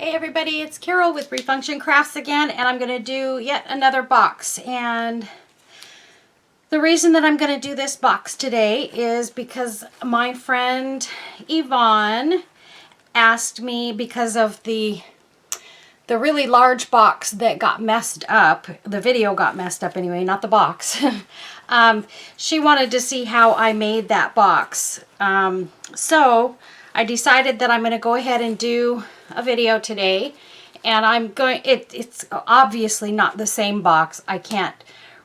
Hey everybody, it's Carol with Refunction Crafts again, and I'm going to do yet another box. And the reason that I'm going to do this box today is because my friend Yvonne asked me, because of the really large box that got messed up, the video got messed up anyway, not the box. She wanted to see how I made that box. So I decided that I'm going to go ahead and do a video today, and it's obviously not the same box. I can't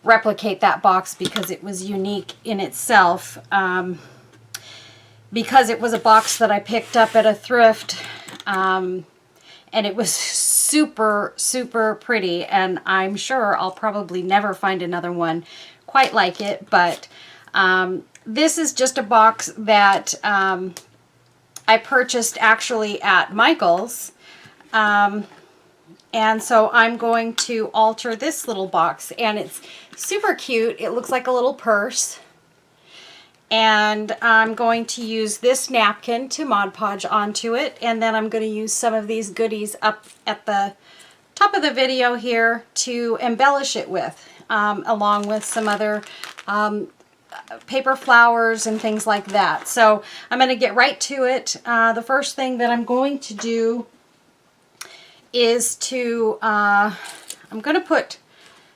replicate that box because it was unique in itself, because it was a box that I picked up at a thrift, and it was super pretty, and I'm sure I'll probably never find another one quite like it. But this is just a box that I purchased actually at Michael's, and so I'm going to alter this little box, and it's super cute. It looks like a little purse, and I'm going to use this napkin to Mod Podge onto it, and then I'm going to use some of these goodies up at the top of the video here to embellish it with, along with some other paper flowers and things like that. So I'm going to get right to it. The first thing that I'm going to do is I'm going to put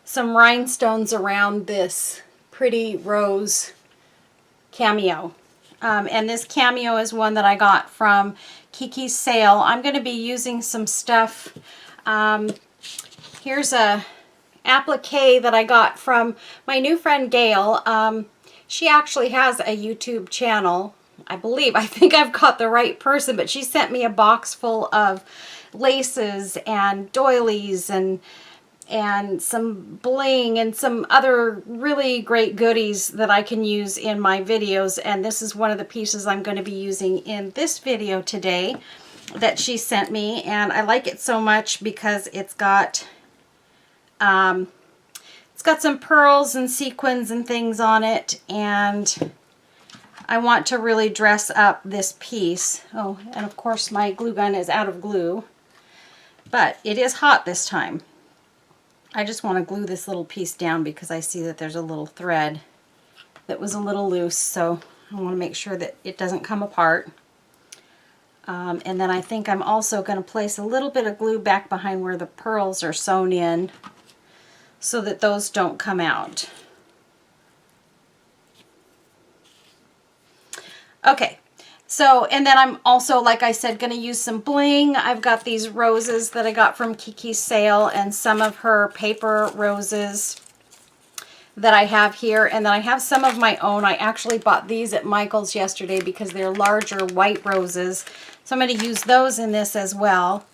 some rhinestones around this pretty rose cameo. And this cameo is one that I got from Kiki's sale. I'm going to be using some stuff. Here's a applique that I got from my new friend Gail. She actually has a YouTube channel, I believe. I think I've got the right person, but she sent me a box full of laces and doilies and some bling and some other really great goodies that I can use in my videos. And this is one of the pieces I'm going to be using in this video today that she sent me. And I like it so much because it's got some pearls and sequins and things on it, and I want to really dress up this piece. Oh, and of course my glue gun is out of glue, but it is hot this time. I just want to glue this little piece down because I see that there's a little thread that was a little loose, so I want to make sure that it doesn't come apart. And then I think I'm also going to place a little bit of glue back behind where the pearls are sewn in, so that those don't come out. Okay, so, and then I'm also, like I said, going to use some bling. I've got these roses that I got from Kiki's sale, and some of her paper roses that I have here, and then I have some of my own. I actually bought these at Michael's yesterday because they're larger white roses, so I'm going to use those in this as well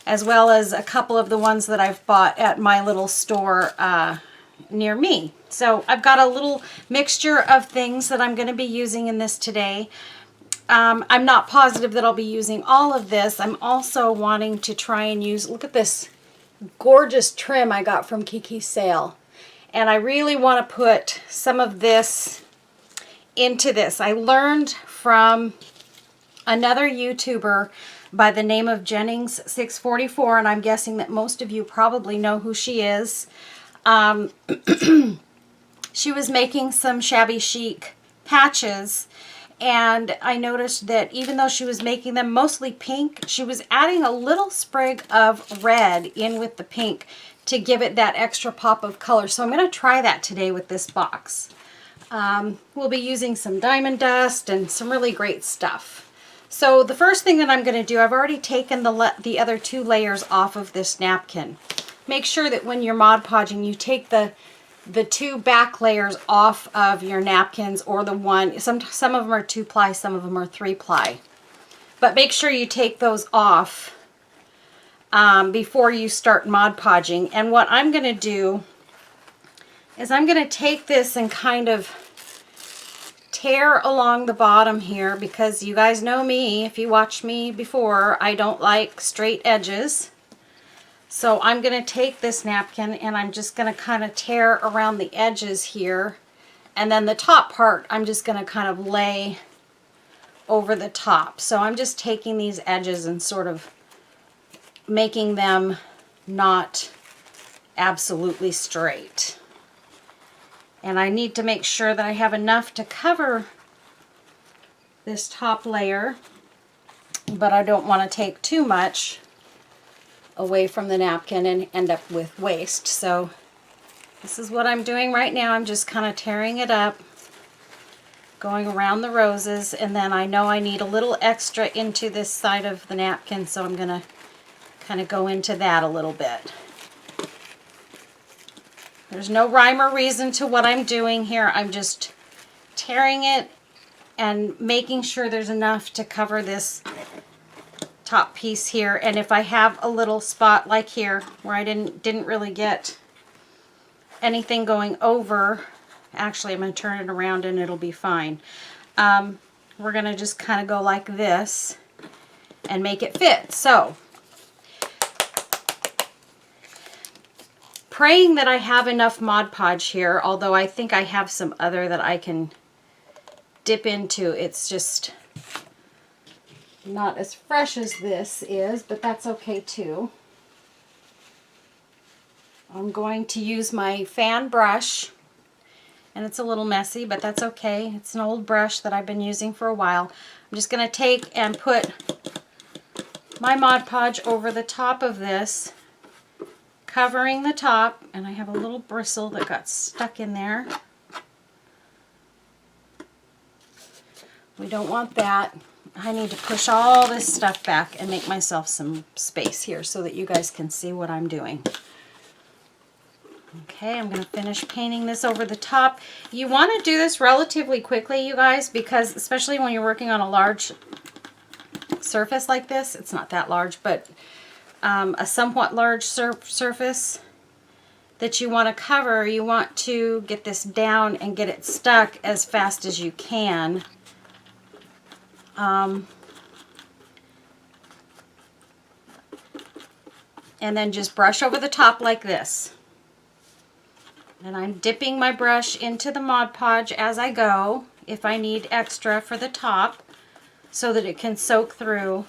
as a couple of the ones that I've bought at my little store near me. So I've got a little mixture of things that I'm going to be using in this today. I'm not positive that I'll be using all of this. I'm also wanting to try and use, look at this gorgeous trim I got from Kiki's sale. And I really want to put some of this into this. I learned from another YouTuber by the name of Jennings644, and I'm guessing that most of you probably know who she is. She was making some Shabby Chic patches, and I noticed that even though she was making them mostly pink, she was adding a little sprig of red in with the pink to give it that extra pop of color. So I'm going to try that today with this box. We'll be using some diamond dust and some really great stuff. So the first thing that I'm going to do, I've already taken the other two layers off of this napkin. Make sure that when you're Mod Podging, you take the two back layers off of your napkins, or the one, some of them are 2-ply, some of them are 3-ply. But make sure you take those off before you start Mod Podging. And what I'm going to do is I'm going to take this and kind of tear along the bottom here, because you guys know me, if you watched me before, I don't like straight edges. So I'm going to take this napkin and I'm just going to kind of tear around the edges here, and then the top part I'm just going to kind of lay over the top. So I'm just taking these edges and sort of making them not absolutely straight. And I need to make sure that I have enough to cover this top layer, but I don't want to take too much away from the napkin and end up with waste. So this is what I'm doing right now. I'm just kind of tearing it up, going around the roses, and then I know I need a little extra into this side of the napkin, so I'm going to kind of go into that a little bit. There's no rhyme or reason to what I'm doing here. I'm just tearing it and making sure there's enough to cover this top piece here. And if I have a little spot like here where I didn't really get anything going over, actually I'm going to turn it around and it'll be fine. We're going to just kind of go like this and make it fit. So, praying that I have enough Mod Podge here, although I think I have some other that I can dip into. It's just not as fresh as this is, but that's okay too. I'm going to use my fan brush, and it's a little messy, but that's okay. It's an old brush that I've been using for a while. I'm just going to take and put my Mod Podge over the top of this, covering the top, and I have a little bristle that got stuck in there. We don't want that. I need to push all this stuff back and make myself some space here so that you guys can see what I'm doing. Okay, I'm going to finish painting this over the top. You want to do this relatively quickly, you guys, because especially when you're working on a large surface like this, it's not that large, but a somewhat large surface that you want to cover, you want to get this down and get it stuck as fast as you can. And then just brush over the top like this. And I'm dipping my brush into the Mod Podge as I go if I need extra for the top so that it can soak through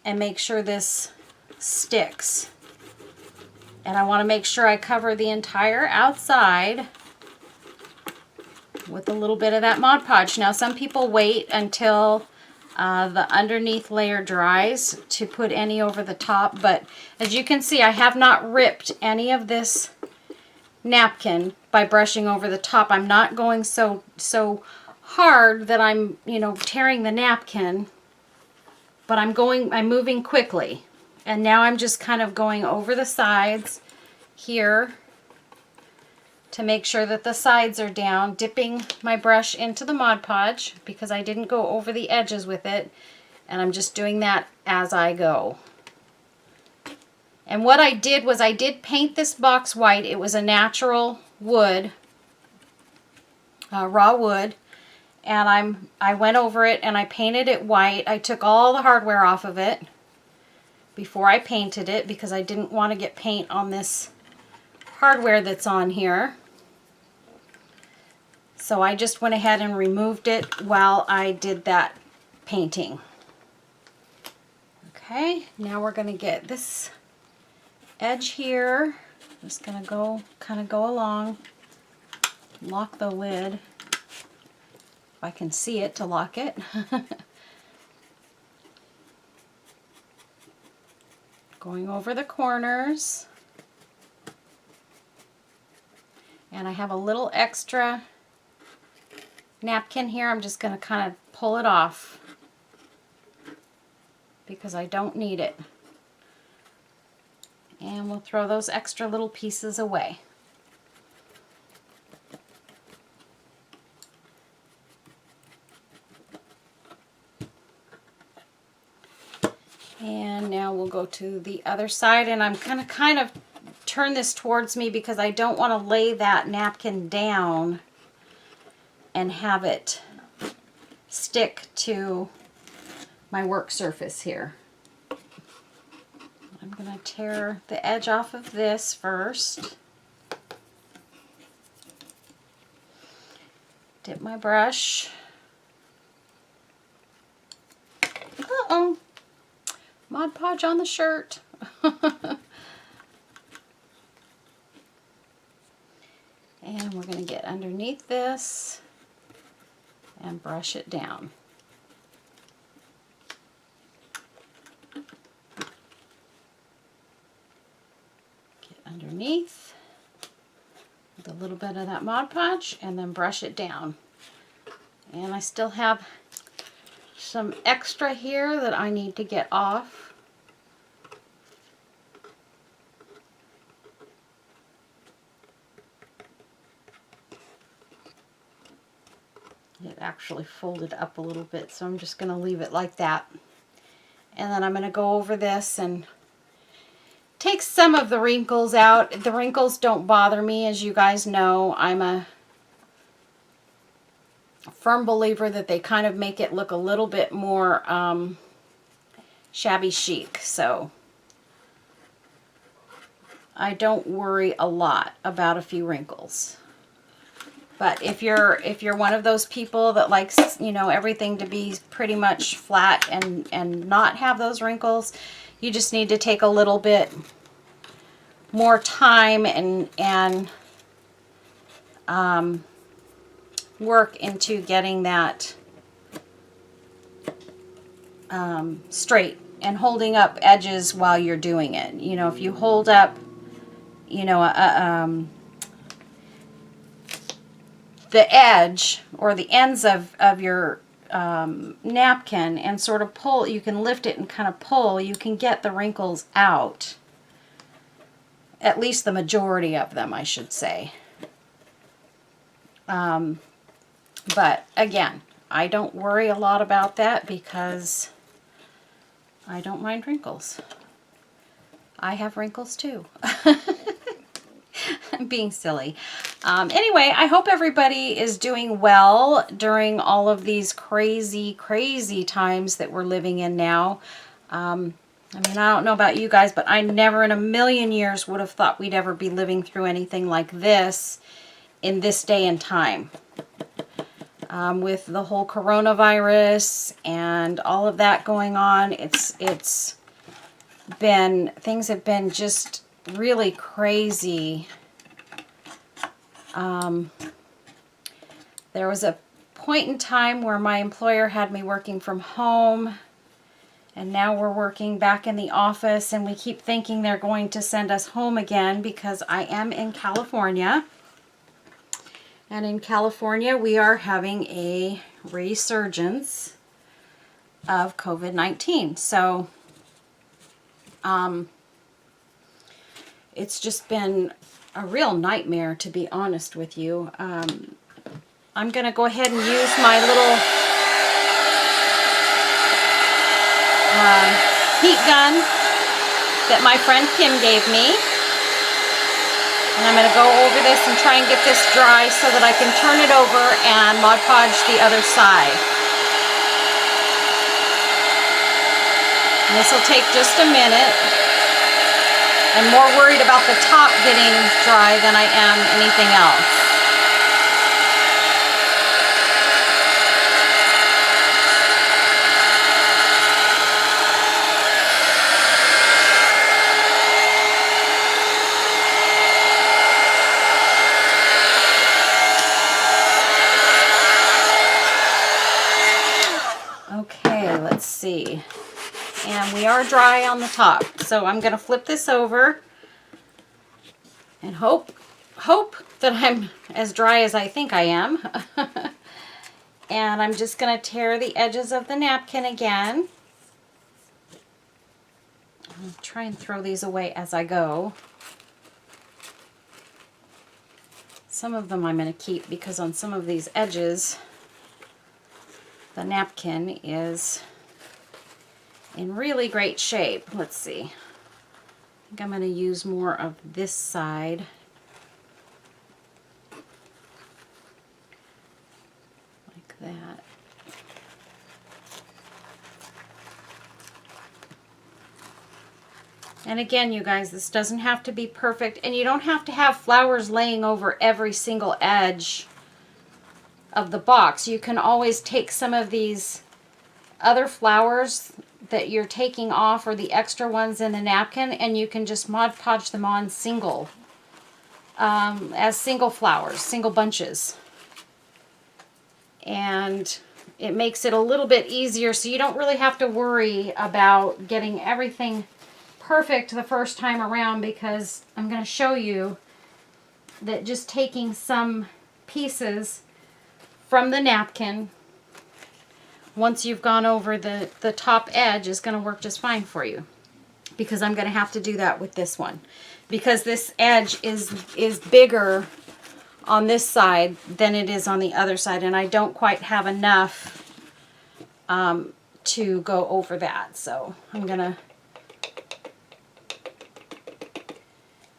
and make sure this sticks. And I want to make sure I cover the entire outside with a little bit of that Mod Podge. Now some people wait until the underneath layer dries to put any over the top, but as you can see, I have not ripped any of this napkin by brushing over the top. I'm not going so hard that I'm, tearing the napkin, but I'm moving quickly. And now I'm just kind of going over the sides here to make sure that the sides are down, dipping my brush into the Mod Podge because I didn't go over the edges with it, and I'm just doing that as I go. And what I did was I did paint this box white. It was a natural wood, raw wood, and I went over it and I painted it white. I took all the hardware off of it before I painted it because I didn't want to get paint on this hardware that's on here. So I just went ahead and removed it while I did that painting. Okay, now we're going to get this edge here. Just going to kind of go along, lock the lid, if I can see it to lock it. Going over the corners. And I have a little extra napkin here. I'm just going to kind of pull it off because I don't need it. And we'll throw those extra little pieces away. And now we'll go to the other side, and I'm going to kind of turn this towards me because I don't want to lay that napkin down and have it stick to my work surface here. I'm going to tear the edge off of this first. Dip my brush. Uh-oh. Mod Podge on the shirt. And we're going to get underneath this and brush it down. Get underneath with a little bit of that Mod Podge and then brush it down. And I still have some extra here that I need to get off. It actually folded up a little bit, so I'm just going to leave it like that. And then I'm going to go over this and take some of the wrinkles out. The wrinkles don't bother me, as you guys know. I'm a firm believer that they kind of make it look a little bit more shabby chic. So I don't worry a lot about a few wrinkles. But if you're one of those people that likes, you know, everything to be pretty much flat and not have those wrinkles, you just need to take a little bit more time and work into getting that straight and holding up edges while you're doing it. You know, if you hold up, you know, the edge or the ends of your napkin and sort of pull, you can lift it and kind of pull, you can get the wrinkles out. At least the majority of them, I should say. But again, I don't worry a lot about that because I don't mind wrinkles. I have wrinkles too. I'm being silly. Anyway, I hope everybody is doing well during all of these crazy, crazy times that we're living in now. I mean, I don't know about you guys, but I never in a million years would have thought we'd ever be living through anything like this in this day and time. With the whole coronavirus and all of that going on, things have been just really crazy. There was a point in time where my employer had me working from home, and now we're working back in the office, and we keep thinking they're going to send us home again because I am in California. And in California, we are having a resurgence of COVID-19. So, it's just been a real nightmare, to be honest with you. I'm going to go ahead and use my little heat gun that my friend Kim gave me. And I'm going to go over this and try and get this dry so that I can turn it over and Mod Podge the other side. And this will take just a minute. I'm more worried about the top getting dry than I am anything else. Okay, let's see. And we are dry on the top. So I'm going to flip this over and hope that I'm as dry as I think I am. And I'm just going to tear the edges of the napkin again. I'll try and throw these away as I go. Some of them I'm going to keep because on some of these edges, the napkin is in really great shape. Let's see. I think I'm going to use more of this side. Like that. And again, you guys, this doesn't have to be perfect, and you don't have to have flowers laying over every single edge of the box. You can always take some of these other flowers that you're taking off or the extra ones in the napkin, and you can just Mod Podge them on single, as single flowers, single bunches. And it makes it a little bit easier, so you don't really have to worry about getting everything perfect the first time around, because I'm going to show you that just taking some pieces from the napkin, once you've gone over the top edge, is going to work just fine for you. Because I'm going to have to do that with this one. Because this edge is bigger on this side than it is on the other side, and I don't quite have enough to go over that. So I'm gonna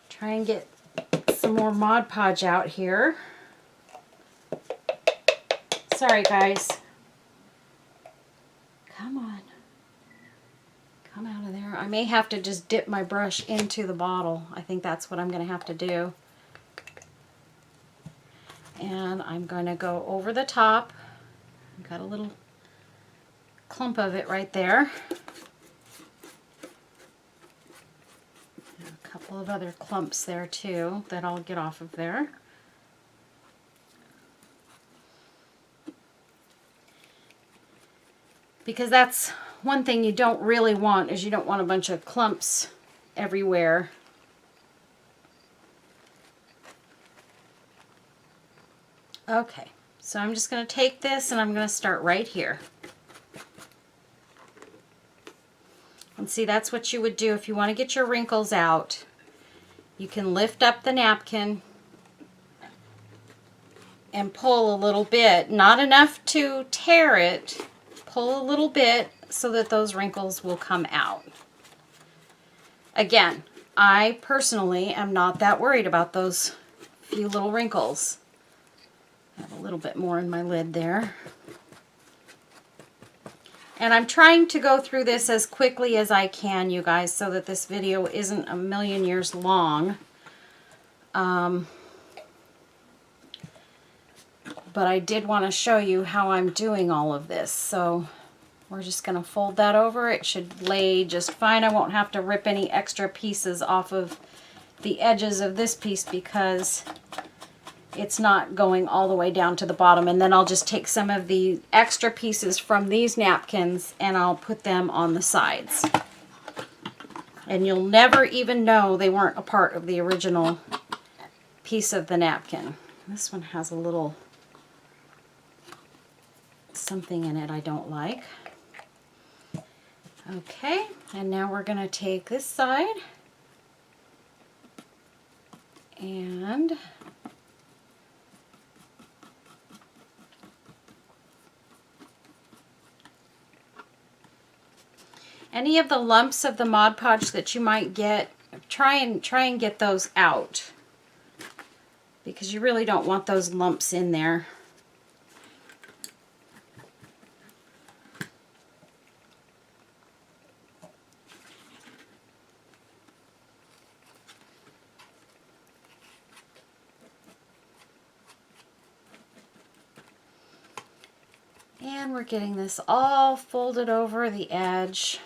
try and get some more Mod Podge out here. Sorry guys. Come on. Come out of there. I may have to just dip my brush into the bottle. I think that's what I'm gonna have to do. And I'm going to go over the top. I've got a little clump of it right there. And a couple of other clumps there too that I'll get off of there. Because that's one thing you don't really want, is you don't want a bunch of clumps everywhere. Okay, so I'm just going to take this and I'm going to start right here. And see, that's what you would do if you want to get your wrinkles out. You can lift up the napkin and pull a little bit. Not enough to tear it. Pull a little bit so that those wrinkles will come out. Again, I personally am not that worried about those few little wrinkles. I have a little bit more in my lid there. And I'm trying to go through this as quickly as I can, you guys, so that this video isn't a million years long. But I did want to show you how I'm doing all of this. So we're just going to fold that over. It should lay just fine. I won't have to rip any extra pieces off of the edges of this piece because it's not going all the way down to the bottom. And then I'll just take some of the extra pieces from these napkins and I'll put them on the sides. And you'll never even know they weren't a part of the original piece of the napkin. This one has a little something in it I don't like. Okay, and now we're going to take this side and any of the lumps of the Mod Podge that you might get, try and get those out, because you really don't want those lumps in there. And we're getting this all folded over the edge.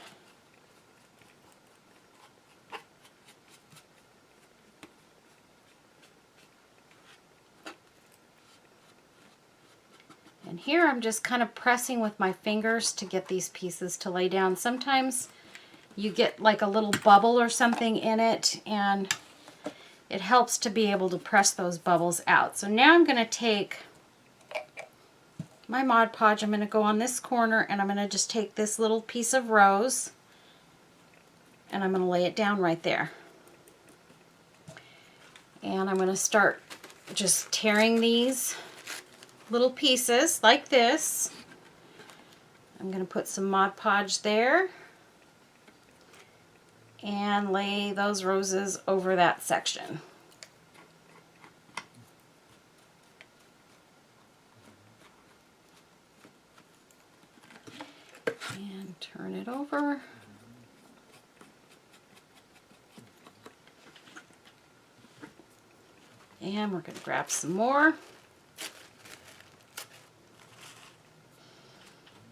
And here I'm just kind of pressing with my fingers to get these pieces to lay down. Sometimes you get like a little bubble or something in it, and it helps to be able to press those bubbles out. So now I'm going to take my Mod Podge, I'm going to go on this corner and I'm going to just take this little piece of rose and I'm going to lay it down right there. And I'm going to start just tearing these little pieces like this. I'm going to put some Mod Podge there and lay those roses over that section. And turn it over. And we're going to grab some more.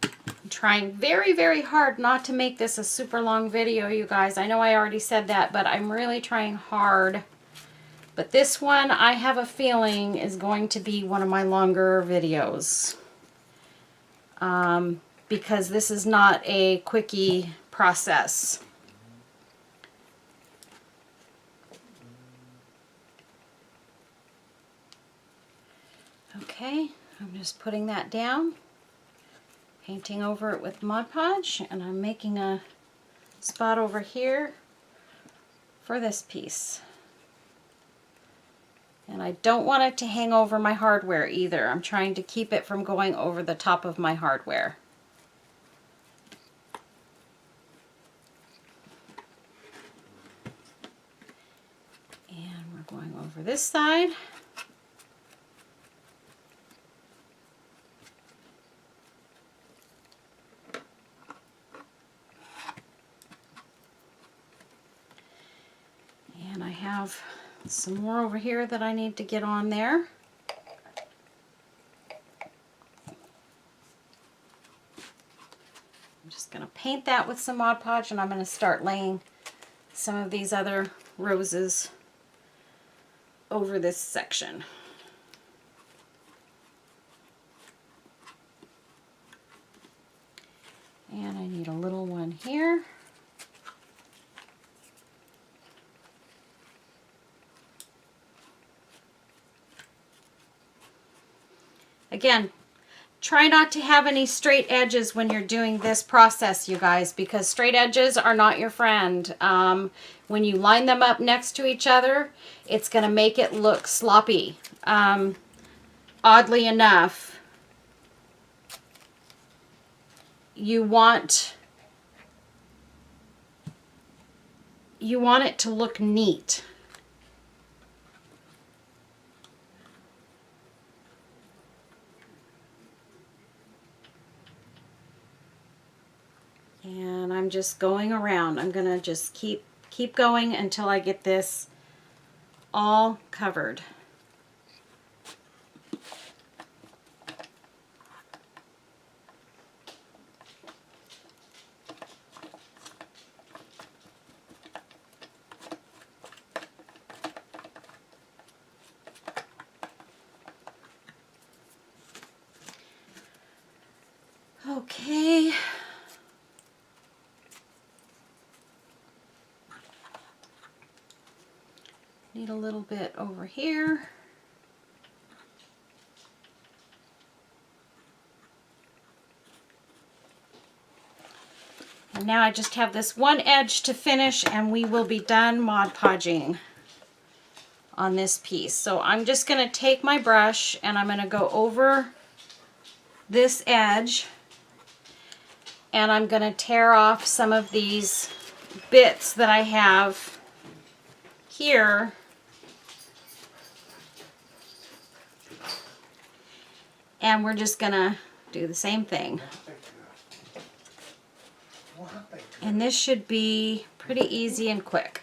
I'm trying very, very hard not to make this a super long video, you guys. I know I already said that, but I'm really trying hard. But this one, I have a feeling, is going to be one of my longer videos. Because this is not a quickie process. Okay, I'm just putting that down, painting over it with Mod Podge, and I'm making a spot over here for this piece. And I don't want it to hang over my hardware either. I'm trying to keep it from going over the top of my hardware. And we're going over this side. And I have some more over here that I need to get on there. I'm just going to paint that with some Mod Podge, and I'm going to start laying some of these other roses over this section. And I need a little one here. Again, try not to have any straight edges when you're doing this process, you guys, because straight edges are not your friend. When you line them up next to each other, it's going to make it look sloppy. Oddly enough, you want it to look neat. And I'm just going around. I'm going to just keep going until I get this all covered. Okay. Need a little bit over here. And now I just have this one edge to finish, and we will be done Mod Podging on this piece. So I'm just going to take my brush and I'm going to go over this edge, and I'm going to tear off some of these bits that I have here. And we're just going to do the same thing. And this should be pretty easy and quick.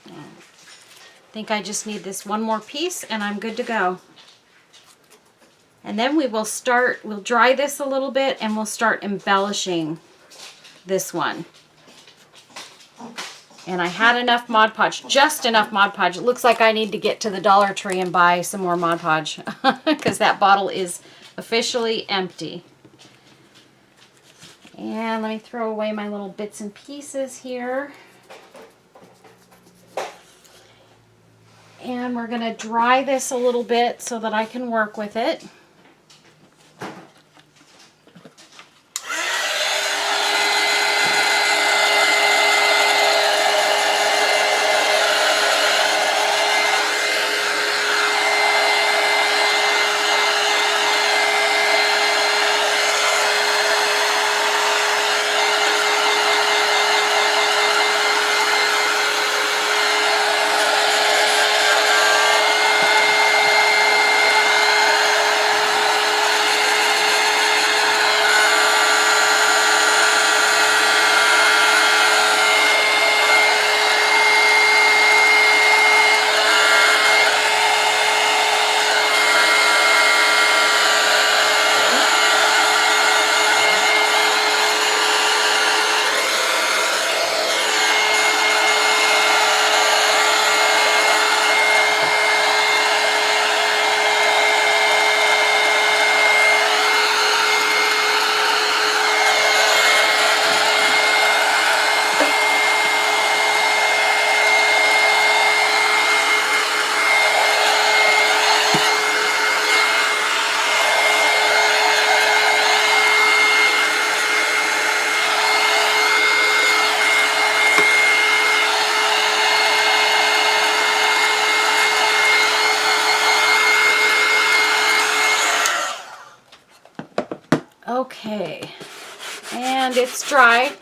I think I just need this one more piece and I'm good to go. And then we'll dry this a little bit and we'll start embellishing this one. And I had enough Mod Podge, just enough Mod Podge. It looks like I need to get to the Dollar Tree and buy some more Mod Podge because that bottle is officially empty. And let me throw away my little bits and pieces here. And we're going to dry this a little bit so that I can work with it. Okay, and it's dry,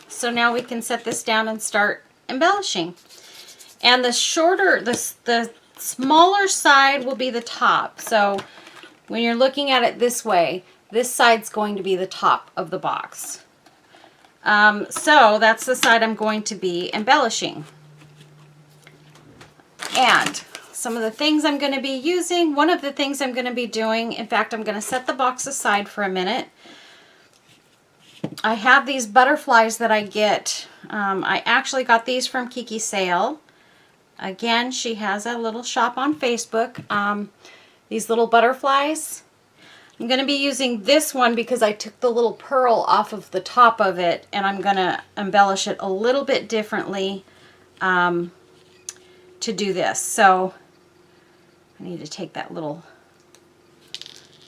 so now we can set this down and start embellishing. And the shorter, the smaller side will be the top. So when you're looking at it this way, this side's going to be the top of the box. So that's the side I'm going to be embellishing. And some of the things I'm going to be using, one of the things I'm going to be doing, in fact, I'm going to set the box aside for a minute. I have these butterflies that I get. I actually got these from Kiki Sale. Again, she has a little shop on Facebook. These little butterflies. I'm going to be using this one because I took the little pearl off of the top of it, and I'm going to embellish it a little bit differently to do this. So I need to take that little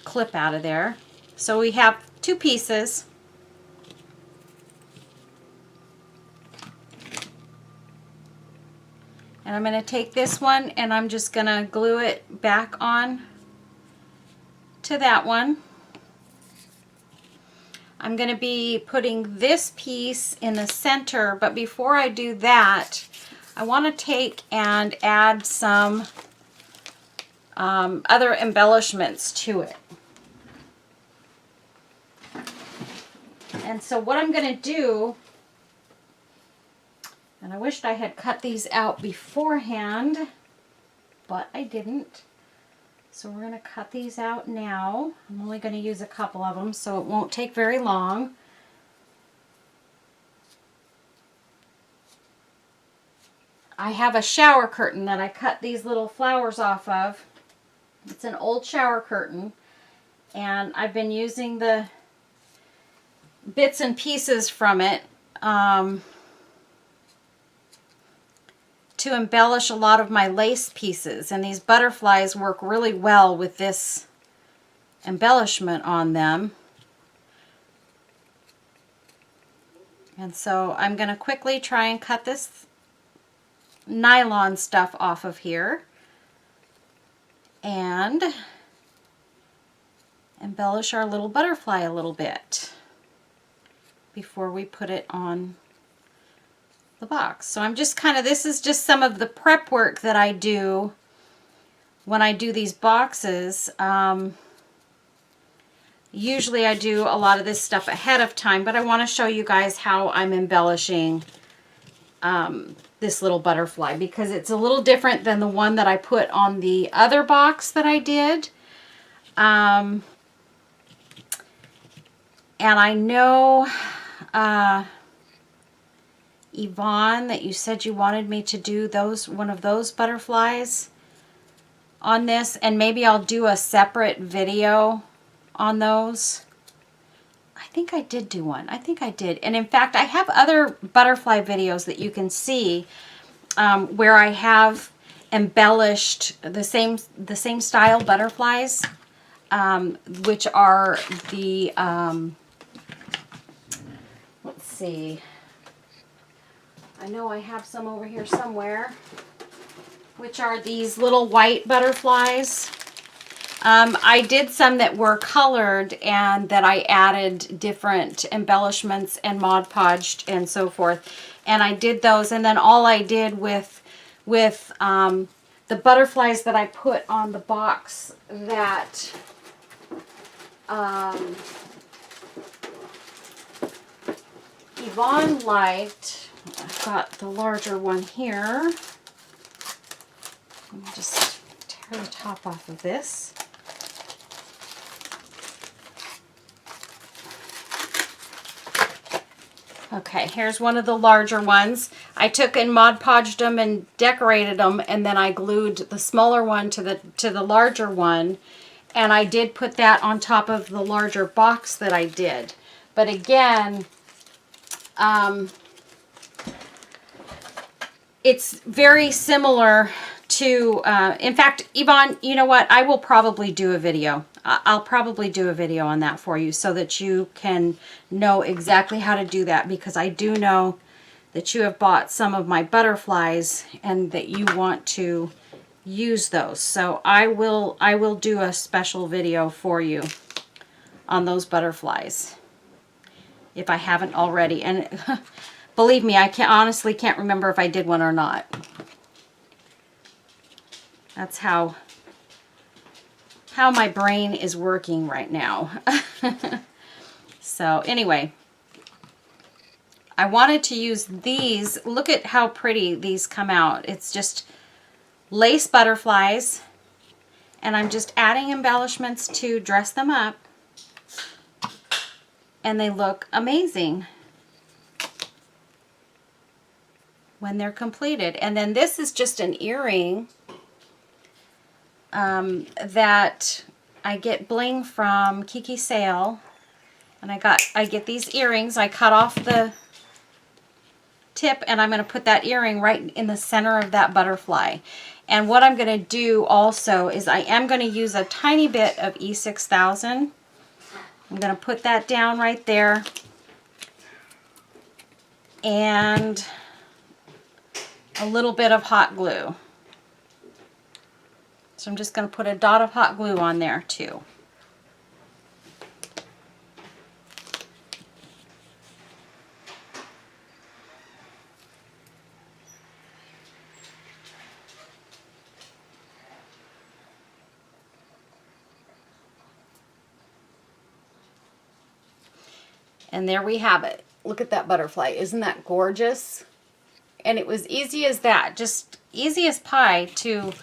clip out of there. So we have two pieces. And I'm going to take this one and I'm just going to glue it back on to that one. I'm going to be putting this piece in the center, but before I do that, I want to take and add some other embellishments to it. And so what I'm going to do, and I wished I had cut these out beforehand, but I didn't. So we're going to cut these out now. I'm only going to use a couple of them, so it won't take very long. I have a shower curtain that I cut these little flowers off of. It's an old shower curtain, and I've been using the bits and pieces from it to embellish a lot of my lace pieces, and these butterflies work really well with this embellishment on them. And so I'm going to quickly try and cut this nylon stuff off of here and embellish our little butterfly a little bit before we put it on the box. So I'm just kind of, this is just some of the prep work that I do when I do these boxes. Usually I do a lot of this stuff ahead of time, but I want to show you guys how I'm embellishing this little butterfly, because it's a little different than the one that I put on the other box that I did. And I know Yvonne, that you said you wanted me to do one of those butterflies on this, and maybe I'll do a separate video on those. I think I did do one. I think I did. And in fact, I have other butterfly videos that you can see where I have embellished the same style butterflies, which are the let's see. I know I have some over here somewhere, which are these little white butterflies. I did some that were colored and that I added different embellishments and Mod Podged and so forth. And I did those, and then all I did with the butterflies that I put on the box that Yvonne liked. I've got the larger one here. Let me just tear the top off of this. Okay, here's one of the larger ones. I took and Mod Podged them and decorated them, and then I glued the smaller one to the larger one, and I did put that on top of the larger box that I did. But again, it's very similar to, in fact, Yvonne, you know what? I will probably do a video. I'll probably do a video on that for you so that you can know exactly how to do that, because I do know that you have bought some of my butterflies and that you want to use those. So I will do a special video for you on those butterflies, if I haven't already. And believe me, I honestly can't remember if I did one or not. That's how my brain is working right now. So anyway, I wanted to use these. Look at how pretty these come out. It's just lace butterflies, and I'm just adding embellishments to dress them up, and they look amazing when they're completed. And then this is just an earring that I get bling from Kiki Sale, and I get these earrings. I cut off the tip, and I'm going to put that earring right in the center of that butterfly. And what I'm going to do also is I am going to use a tiny bit of E6000. I'm going to put that down right there, and a little bit of hot glue. So I'm just going to put a dot of hot glue on there too. And there we have it. Look at that butterfly. Isn't that gorgeous? And it was easy as that. Just easy as pie to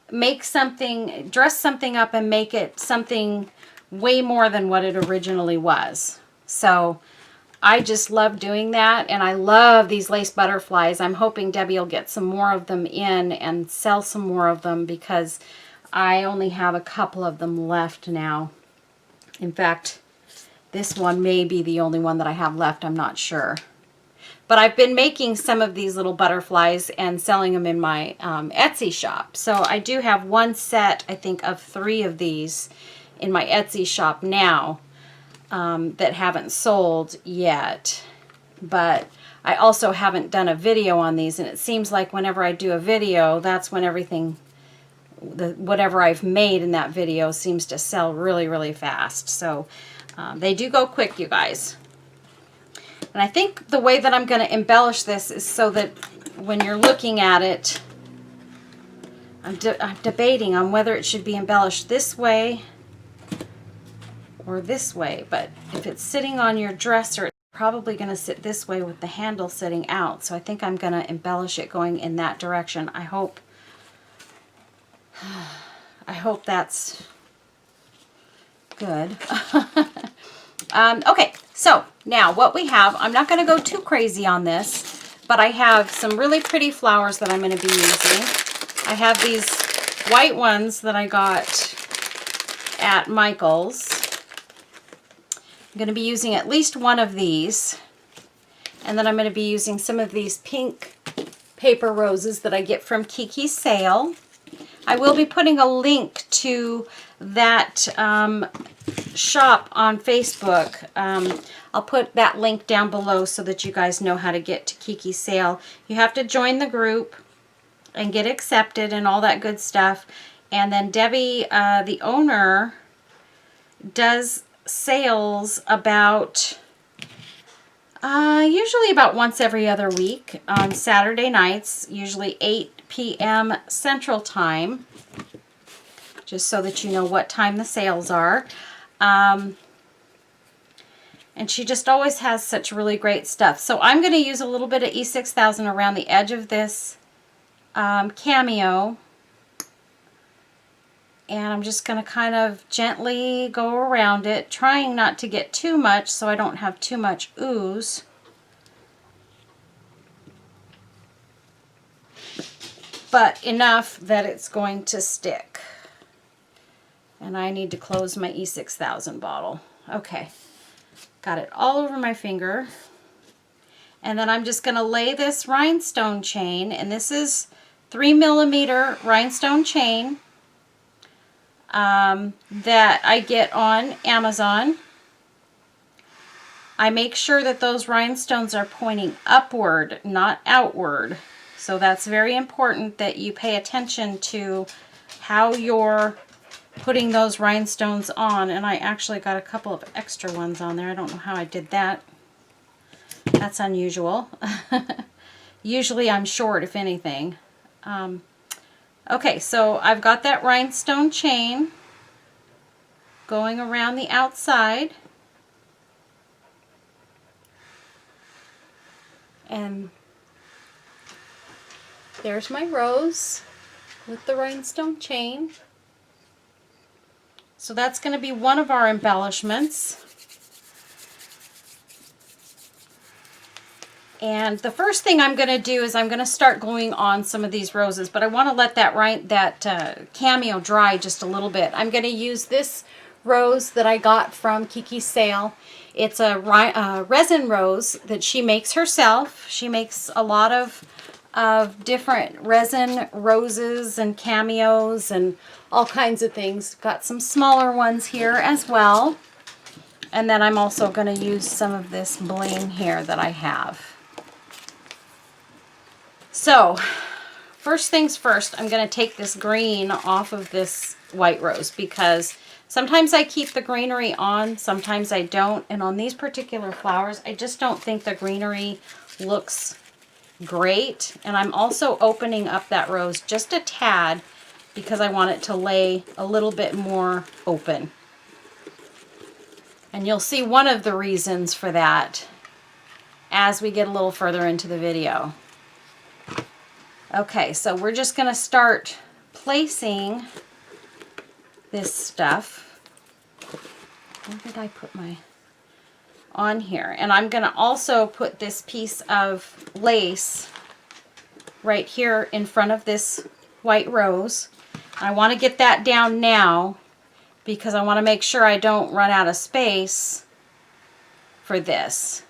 make something, dress something up and make it something way more than what it originally was. So I just love doing that, and I love these lace butterflies. I'm hoping Debbie will get some more of them in and sell some more of them, because I only have a couple of them left now. In fact, this one may be the only one that I have left. I'm not sure. But I've been making some of these little butterflies and selling them in my Etsy shop. So I do have one set, I think, of 3 of these in my Etsy shop now that haven't sold yet. But I also haven't done a video on these, and it seems like whenever I do a video, that's when everything, whatever I've made in that video seems to sell really, really fast. So they do go quick, you guys. And I think the way that I'm going to embellish this is so that when you're looking at it, I'm debating on whether it should be embellished this way or this way. But if it's sitting on your dresser, it's probably going to sit this way with the handle sitting out. So I think I'm going to embellish it going in that direction. I hope that's good. Okay, so now what we have, I'm not going to go too crazy on this, but I have some really pretty flowers that I'm going to be using. I have these white ones that I got at Michael's. I'm going to be using at least one of these, and then I'm going to be using some of these pink paper roses that I get from Kiki Sale. I will be putting a link to that shop on Facebook. I'll put that link down below so that you guys know how to get to Kiki Sale. You have to join the group and get accepted and all that good stuff. And then Debbie, the owner, does sales about usually about once every other week on Saturday nights, usually 8 p.m. Central Time, just so that you know what time the sales are. And she just always has such really great stuff. So I'm going to use a little bit of E6000 around the edge of this cameo. And I'm just going to kind of gently go around it, trying not to get too much so I don't have too much ooze. But enough that it's going to stick. And I need to close my E6000 bottle. Okay, got it all over my finger. And then I'm just going to lay this rhinestone chain, and this is 3mm rhinestone chain that I get on Amazon. I make sure that those rhinestones are pointing upward, not outward. So that's very important that you pay attention to how your putting those rhinestones on, and I actually got a couple of extra ones on there. I don't know how I did that. That's unusual. Usually I'm short, if anything. Okay, so I've got that rhinestone chain going around the outside. And there's my rose with the rhinestone chain. So that's going to be one of our embellishments. And the first thing I'm going to do is I'm going to start gluing on some of these roses, but I want to let that cameo dry just a little bit. I'm going to use this rose that I got from Kiki's sale. It's a resin rose that she makes herself. She makes a lot of different resin roses and cameos and all kinds of things. Got some smaller ones here as well. And then I'm also going to use some of this bling here that I have. So, first things first, I'm going to take this green off of this white rose because sometimes I keep the greenery on, sometimes I don't. And on these particular flowers, I just don't think the greenery looks great. And I'm also opening up that rose just a tad because I want it to lay a little bit more open. And you'll see one of the reasons for that as we get a little further into the video. Okay, so we're just going to start placing this stuff. Where did I put my on here? And I'm going to also put this piece of lace right here in front of this white rose. I want to get that down now because I want to make sure I don't run out of space for this.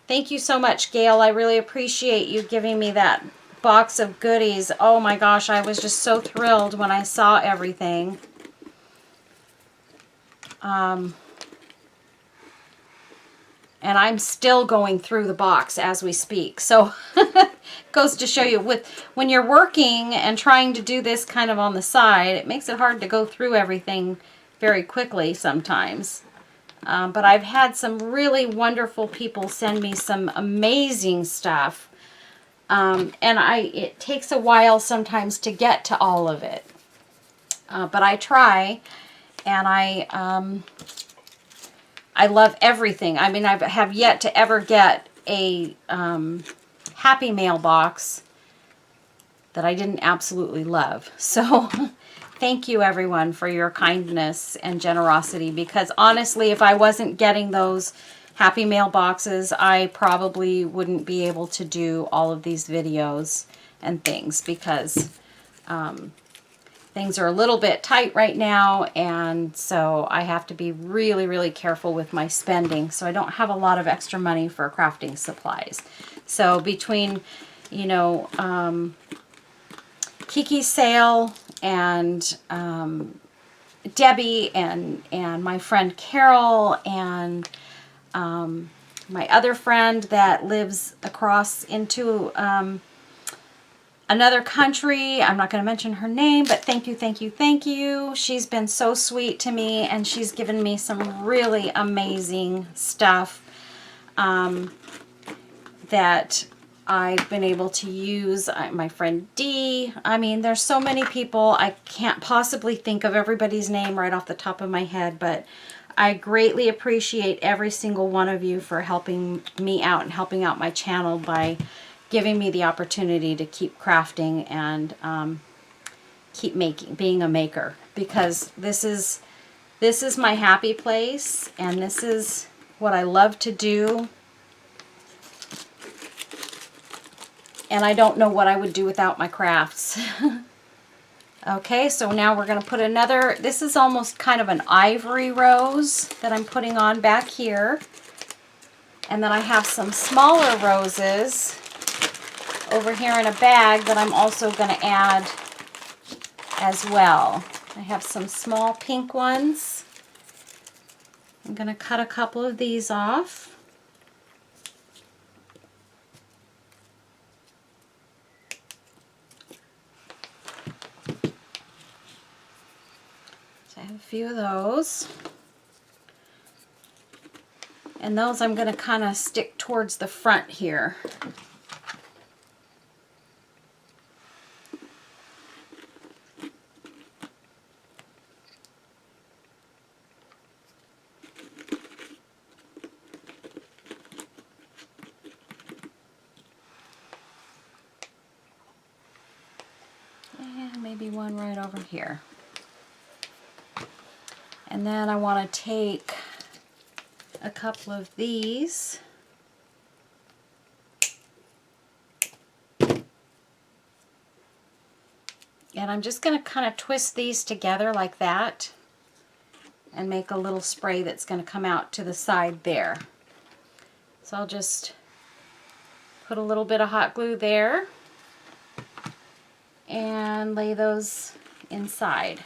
Thank you so much, Gail. I really appreciate you giving me that box of goodies. Oh my gosh, I was just so thrilled when I saw everything. And I'm still going through the box as we speak. So goes to show you when you're working and trying to do this kind of on the side, it makes it hard to go through everything very quickly sometimes. But I've had some really wonderful people send me some amazing stuff. And it takes a while sometimes to get to all of it. But I try, and I love everything. I mean, I have yet to ever get a Happy Mail box that I didn't absolutely love. So thank you, everyone, for your kindness and generosity, because honestly, if I wasn't getting those Happy Mail boxes, I probably wouldn't be able to do all of these videos and things because things are a little bit tight right now, and so I have to be really, really careful with my spending. So I don't have a lot of extra money for crafting supplies. So between, you know, Kiki's sale and Debbie and my friend Carol and my other friend that lives across into another country. I'm not going to mention her name, but thank you, thank you, thank you. She's been so sweet to me, and she's given me some really amazing stuff that I've been able to use. My friend Dee. I mean, there's so many people. I can't possibly think of everybody's name right off the top of my head, but I greatly appreciate every single one of you for helping me out and helping out my channel by giving me the opportunity to keep crafting and keep making, being a maker, because this is my happy place, and this is what I love to do. And I don't know what I would do without my crafts. Okay, so now we're going to put another, this is almost kind of an ivory rose that I'm putting on back here. And then I have some smaller roses over here in a bag that I'm also going to add as well. I have some small pink ones. I'm going to cut a couple of these off. few of those. And those I'm going to kind of stick towards the front here. And maybe one right over here. And then I want to take a couple of these. And I'm just going to kind of twist these together like that and make a little spray that's going to come out to the side there. So I'll just put a little bit of hot glue there and lay those inside.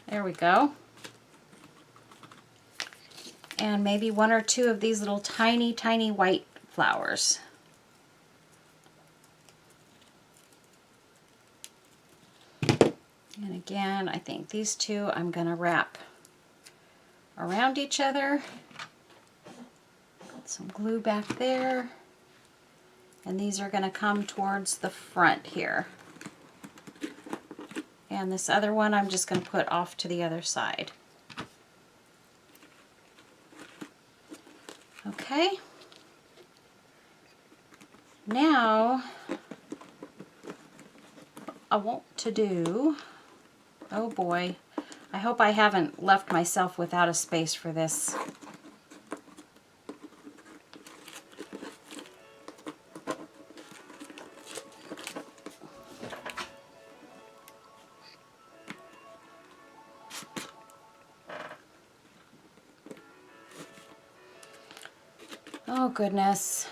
There we go. And maybe one or two of these little tiny, tiny white flowers. And again, I think these two I'm going to wrap around each other. Put some glue back there. And these are going to come towards the front here. And this other one I'm just going to put off to the other side. Okay. Now, I want to do, oh boy, I hope I haven't left myself without a space for this. Oh goodness.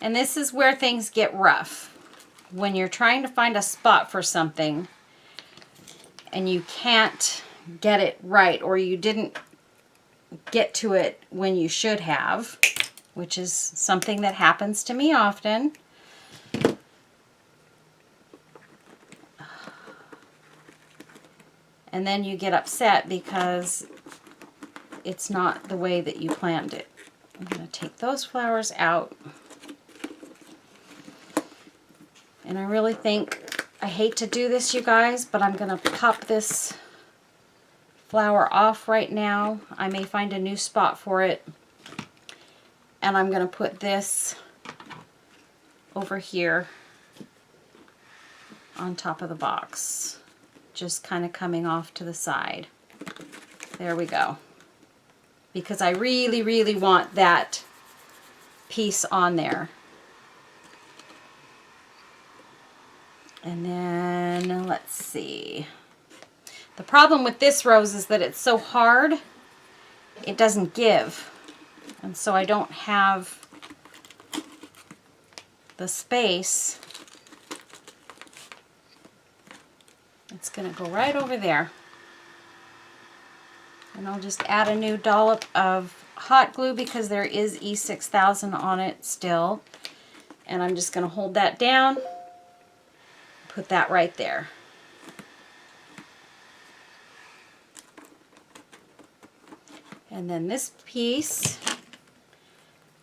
And this is where things get rough. When you're trying to find a spot for something and you can't get it right, or you didn't get to it when you should have, which is something that happens to me often. And then you get upset because it's not the way that you planned it. I'm going to take those flowers out. And I really think, I hate to do this, you guys, but I'm going to pop this flower off right now. I may find a new spot for it. And I'm going to put this over here on top of the box. Just kind of coming off to the side. There we go. Because I really, really want that piece on there. And then, let's see. The problem with this rose is that it's so hard, it doesn't give. And so I don't have the space. It's going to go right over there. And I'll just add a new dollop of hot glue because there is E6000 on it still. And I'm just going to hold that down. Put that right there. And then this piece,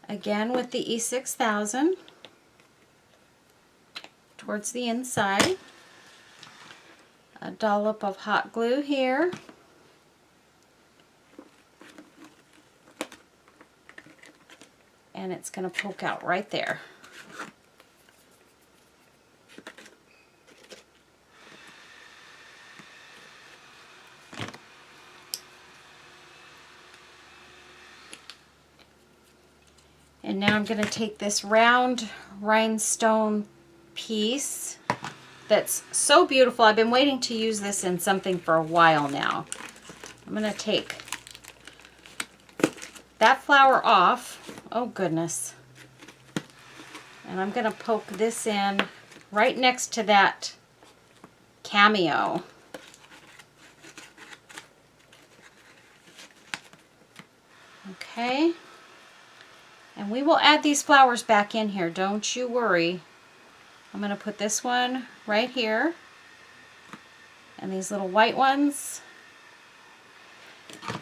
again with the E6000, towards the inside. A dollop of hot glue here. And it's going to poke out right there. And now I'm going to take this round rhinestone piece that's so beautiful. I've been waiting to use this in something for a while now. I'm going to take that flower off. Oh goodness. And I'm going to poke this in right next to that cameo. Okay. And we will add these flowers back in here, don't you worry. I'm going to put this one right here. And these little white ones.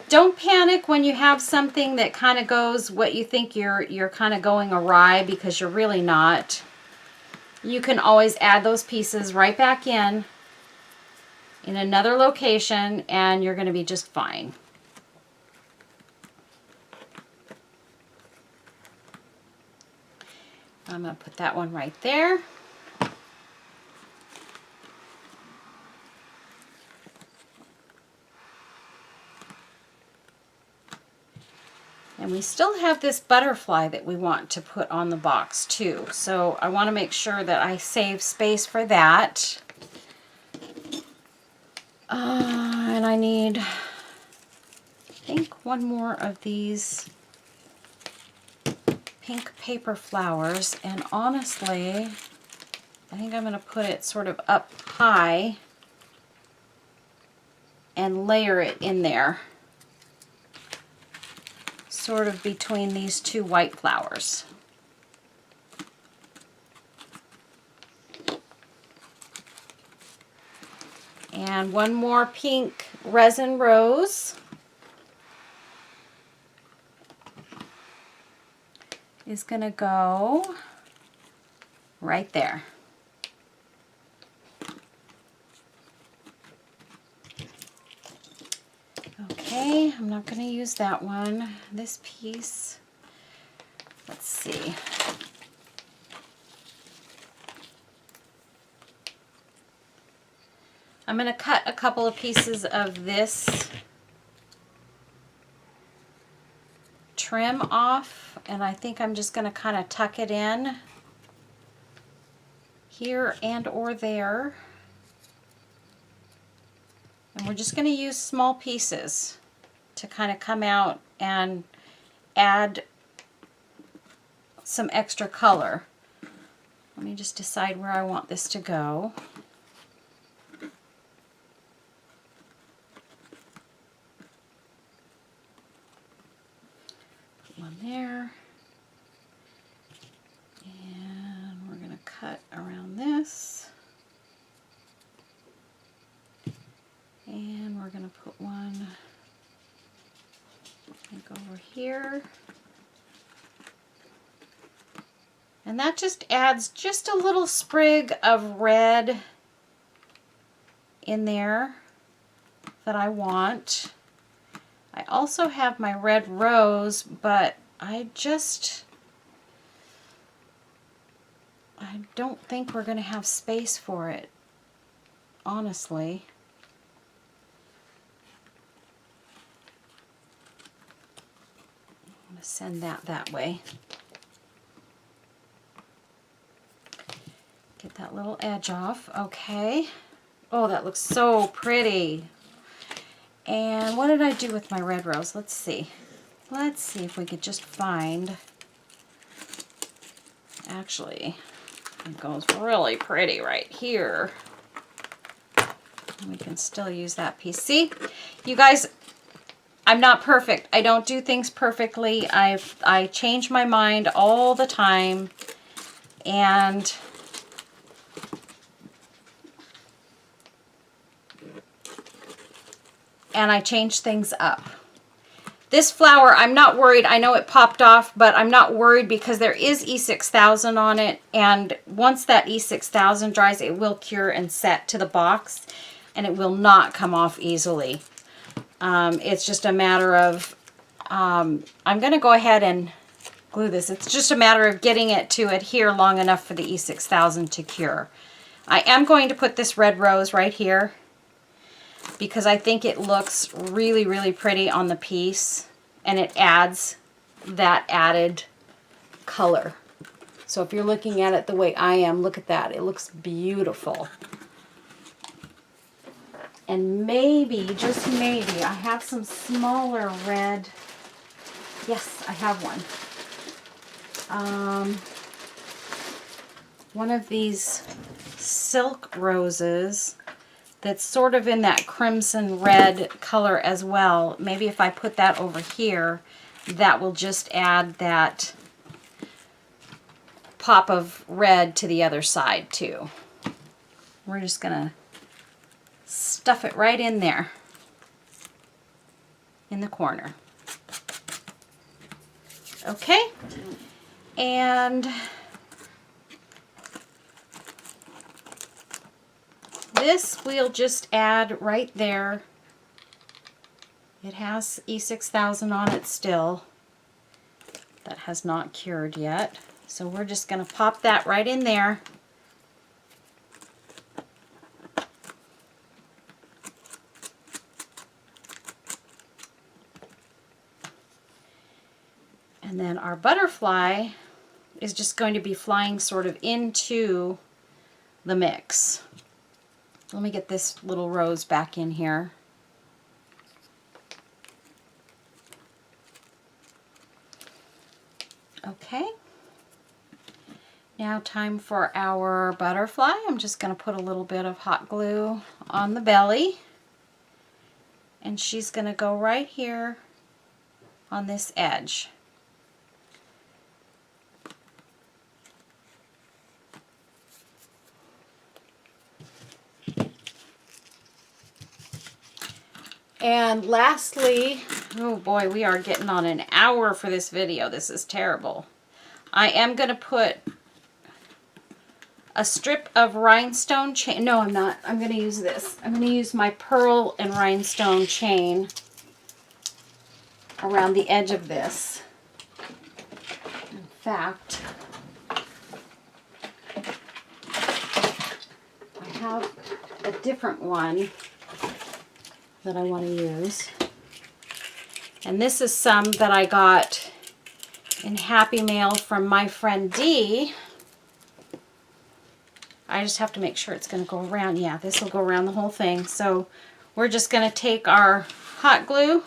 Don't panic when you have something that kind of goes what you think you're kind of going awry, because you're really not. You can always add those pieces right back in another location, and you're going to be just fine. I'm going to put that one right there. And we still have this butterfly that we want to put on the box too. So I want to make sure that I save space for that. And I need, I think, one more of these pink paper flowers. And honestly, I think I'm going to put it sort of up high and layer it in there, sort of between these two white flowers. And one more pink resin rose is going to go right there. Okay, I'm not going to use that one. This piece, let's see. I'm going to cut a couple of pieces of this trim off, and I think I'm just going to kind of tuck it in here and or there. And we're just going to use small pieces to kind of come out and add some extra color. Let me just decide where I want this to go. Put one there. And we're going to cut around this. And we're going to put one like over here. And that just adds just a little sprig of red in there that I want. I also have my red rose, but I don't think we're going to have space for it, honestly. I'm going to send that way. Get that little edge off. Okay. Oh, that looks so pretty. And what did I do with my red rose? Let's see. Let's see if we could just find... Actually, it goes really pretty right here. We can still use that piece. See, you guys, I'm not perfect. I don't do things perfectly. I change my mind all the time. And I change things up. This flower, I'm not worried. I know it popped off, but I'm not worried because there is E6000 on it. And once that E6000 dries, it will cure and set to the box. And it will not come off easily. It's just a matter of... I'm going to go ahead and glue this. It's just a matter of getting it to adhere long enough for the E6000 to cure. I am going to put this red rose right here, because I think it looks really, really pretty on the piece, and it adds that added color. So if you're looking at it the way I am, look at that. It looks beautiful. And maybe, just maybe, I have some smaller red. Yes, I have one. One of these silk roses that's sort of in that crimson red color as well. Maybe if I put that over here, that will just add that pop of red to the other side too. We're just gonna stuff it right in there in the corner. Okay, and this we'll just add right there. It has E6000 on it still. That has not cured yet. So we're just going to pop that right in there. And then our butterfly is just going to be flying sort of into the mix. Let me get this little rose back in here. Okay. Now time for our butterfly. I'm just going to put a little bit of hot glue on the belly. And she's going to go right here on this edge. And lastly, oh boy, we are getting on an hour for this video. This is terrible. I am going to put a strip of rhinestone chain. No, I'm not. I'm going to use this. I'm going to use my pearl and rhinestone chain around the edge of this. In fact, I have a different one that I want to use. And this is some that I got in Happy Mail from my friend Dee. I just have to make sure it's going to go around. Yeah, this will go around the whole thing. So we're just going to take our hot glue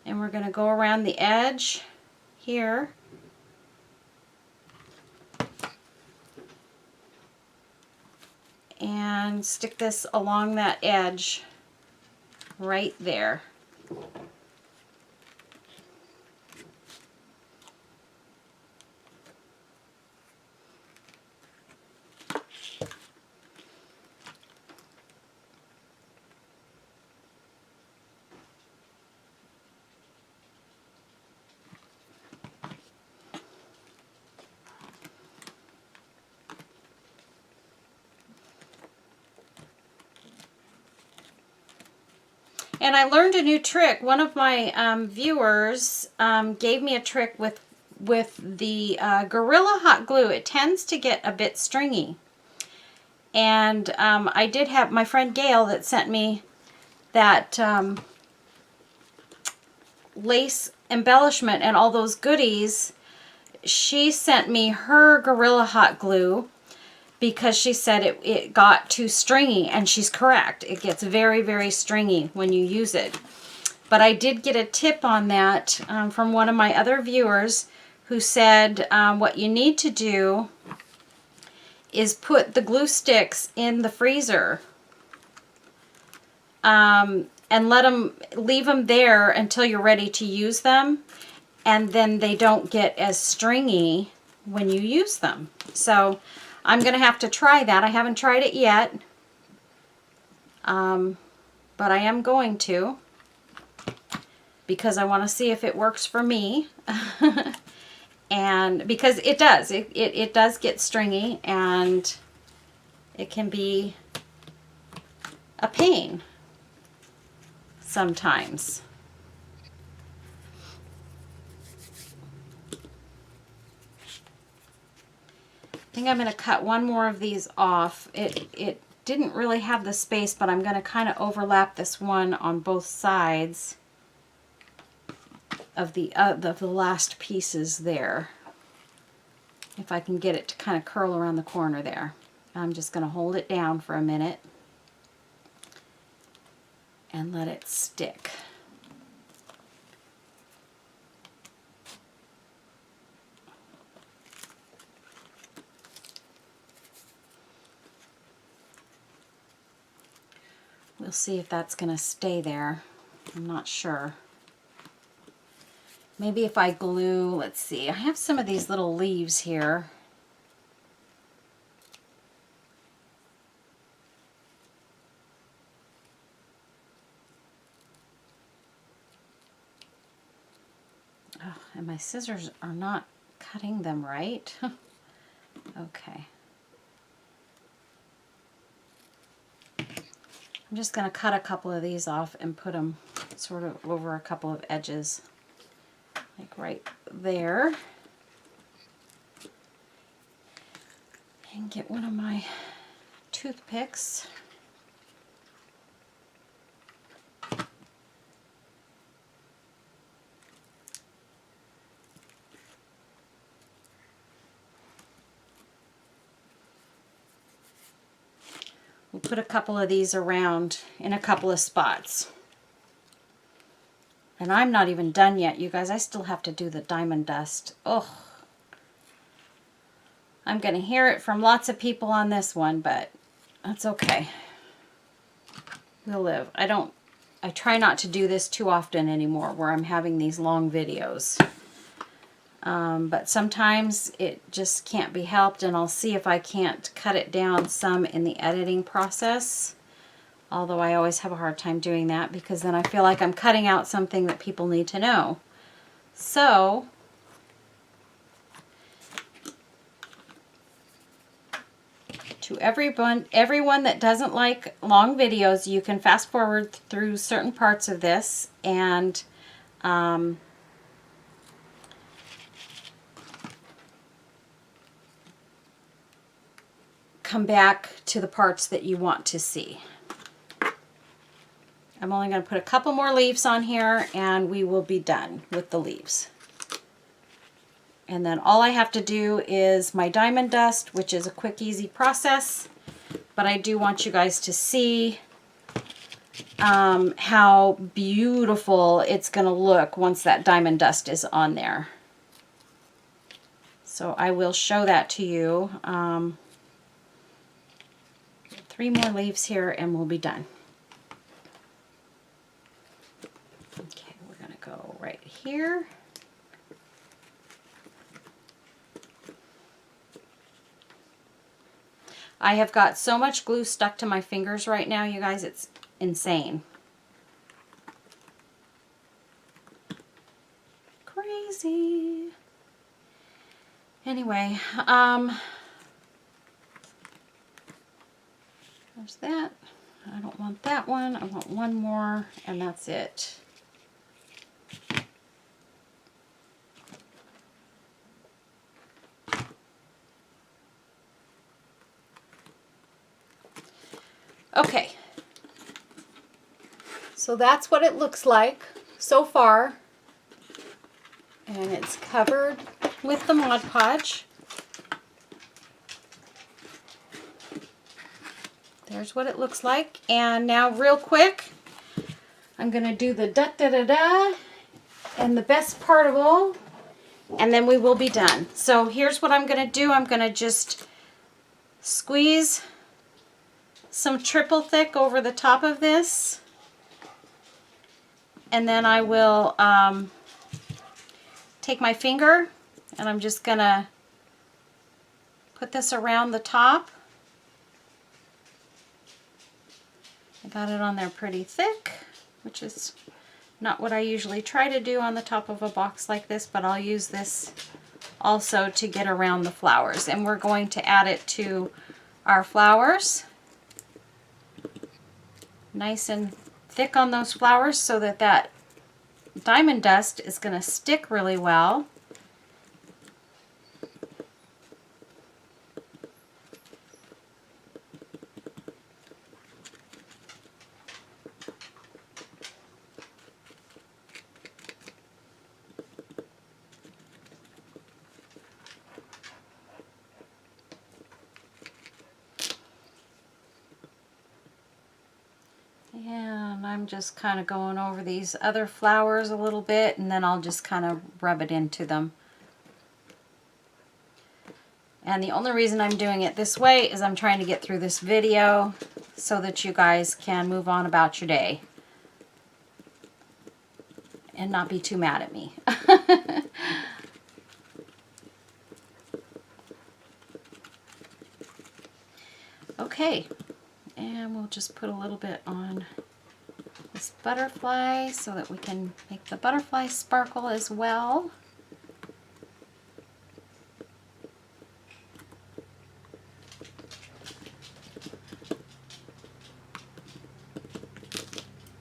and we're going to go around the edge here. And stick this along that edge right there. And I learned a new trick. One of my viewers gave me a trick with the Gorilla Hot Glue. It tends to get a bit stringy. And I did have my friend Gail that sent me that lace embellishment and all those goodies. She sent me her Gorilla Hot Glue because she said it got too stringy, and she's correct. It gets very, very stringy when you use it. But I did get a tip on that from one of my other viewers who said what you need to do is put the glue sticks in the freezer and leave them there until you're ready to use them, and then they don't get as stringy when you use them. So I'm going to have to try that. I haven't tried it yet, but I am going to, because I want to see if it works for me. And because it does. It does get stringy, and it can be a pain sometimes. I think I'm going to cut one more of these off. It didn't really have the space, but I'm going to kind of overlap this one on both sides of the last pieces there. If I can get it to kind of curl around the corner there. I'm just going to hold it down for a minute and let it stick. We'll see if that's going to stay there. I'm not sure. Maybe if I glue, let's see, I have some of these little leaves here. Oh, and my scissors are not cutting them right. Okay. I'm just going to cut a couple of these off and put them sort of over a couple of edges, like right there. And get one of my toothpicks. We'll put a couple of these around in a couple of spots. And I'm not even done yet, you guys. I still have to do the diamond dust. Oh, I'm going to hear it from lots of people on this one, but that's okay. We'll live. I try not to do this too often anymore where I'm having these long videos. But sometimes it just can't be helped, and I'll see if I can't cut it down some in the editing process. Although I always have a hard time doing that because then I feel like I'm cutting out something that people need to know. So, to everyone that doesn't like long videos, you can fast forward through certain parts of this and come back to the parts that you want to see. I'm only going to put a couple more leaves on here and we will be done with the leaves. And then all I have to do is my diamond dust, which is a quick, easy process. But I do want you guys to see how beautiful it's going to look once that diamond dust is on there. So I will show that to you. 3 more leaves here and we'll be done. Okay, we're going to go right here. I have got so much glue stuck to my fingers right now, you guys, it's insane. Crazy. Anyway, there's that. I don't want that one. I want one more, and that's it. Okay. So that's what it looks like so far. And it's covered with the Mod Podge. There's what it looks like. And now real quick, I'm going to do the da-da-da-da and the best part of all, and then we will be done. So here's what I'm going to do. I'm going to just squeeze some triple thick over the top of this. And then I will take my finger and I'm just going to put this around the top. I got it on there pretty thick, which is not what I usually try to do on the top of a box like this, but I'll use this also to get around the flowers. And we're going to add it to our flowers. Nice and thick on those flowers so that that diamond dust is going to stick really well. And I'm just kind of going over these other flowers a little bit, and then I'll just kind of rub it into them. And the only reason I'm doing it this way is I'm trying to get through this video so that you guys can move on about your day and not be too mad at me. Okay, and we'll just put a little bit on this butterfly so that we can make the butterfly sparkle as well.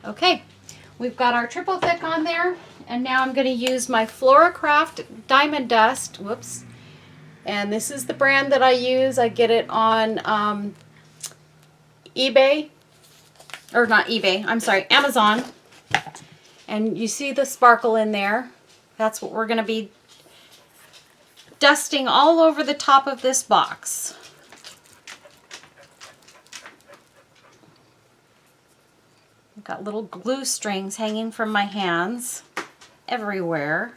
Okay, we've got our triple thick on there, and now I'm going to use my Floracraft Diamond Dust. Whoops. And this is the brand that I use. I get it on eBay, or not eBay, I'm sorry, Amazon. And you see the sparkle in there. That's what we're going to be dusting all over the top of this box. I've got little glue strings hanging from my hands everywhere.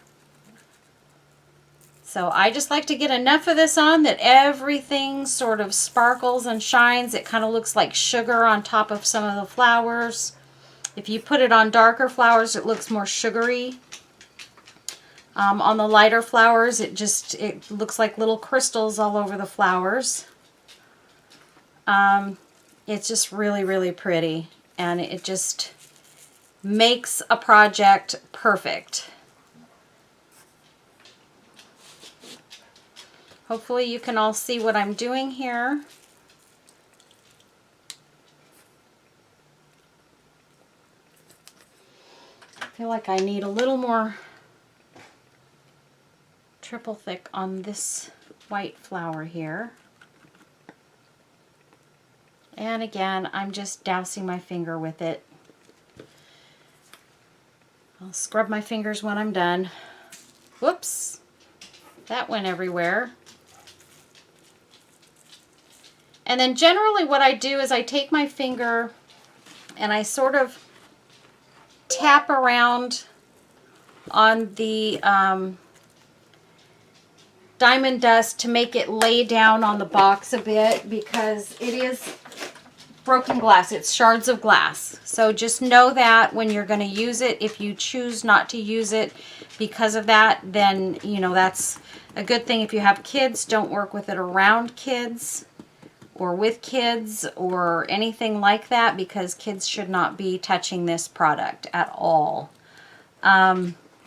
So I just like to get enough of this on that everything sort of sparkles and shines. It kind of looks like sugar on top of some of the flowers. If you put it on darker flowers, it looks more sugary. On the lighter flowers, it looks like little crystals all over the flowers. It's just really, really pretty. And it just makes a project perfect. Hopefully you can all see what I'm doing here. I feel like I need a little more triple thick on this white flower here. And again, I'm just dousing my finger with it. I'll scrub my fingers when I'm done. Whoops, that went everywhere. And then generally what I do is I take my finger and I sort of tap around on the diamond dust to make it lay down on the box a bit, because it is broken glass. It's shards of glass. So just know that when you're going to use it. If you choose not to use it because of that, then you know that's a good thing. If you have kids, don't work with it around kids or with kids or anything like that, because kids should not be touching this product at all.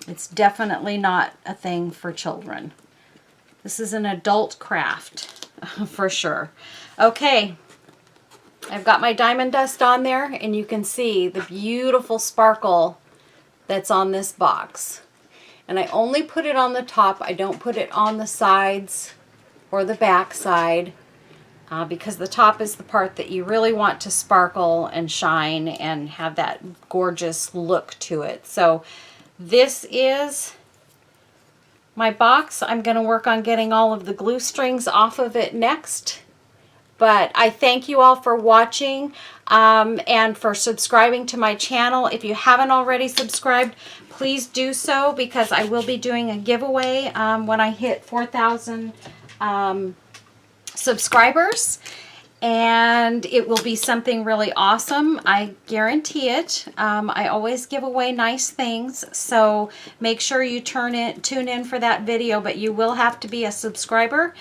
It's definitely not a thing for children. This is an adult craft for sure. Okay, I've got my diamond dust on there, and you can see the beautiful sparkle that's on this box. And I only put it on the top. I don't put it on the sides or the back side. Because the top is the part that you really want to sparkle and shine and have that gorgeous look to it. So this is my box. I'm going to work on getting all of the glue strings off of it next. But I thank you all for watching and for subscribing to my channel. If you haven't already subscribed, please do so, because I will be doing a giveaway when I hit 4,000 subscribers, and it will be something really awesome. I guarantee it. I always give away nice things, so make sure you tune in for that video, but you will have to be a subscriber.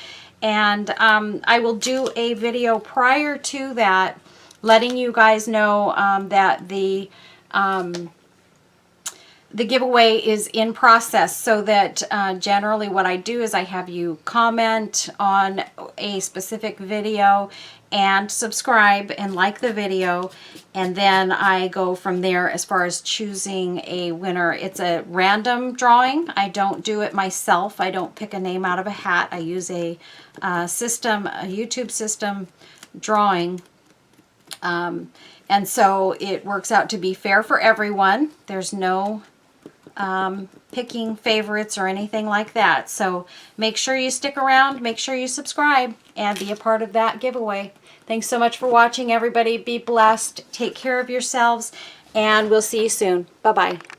And I will do a video prior to that letting you guys know that the giveaway is in process, so that generally what I do is I have you comment on a specific video and subscribe and like the video, and then I go from there as far as choosing a winner. It's a random drawing. I don't do it myself. I don't pick a name out of a hat. I use a system, a YouTube system drawing. And so it works out to be fair for everyone. There's no picking favorites or anything like that. So make sure you stick around, make sure you subscribe, and be a part of that giveaway. Thanks so much for watching, everybody. Be blessed. Take care of yourselves, and we'll see you soon. Bye-bye.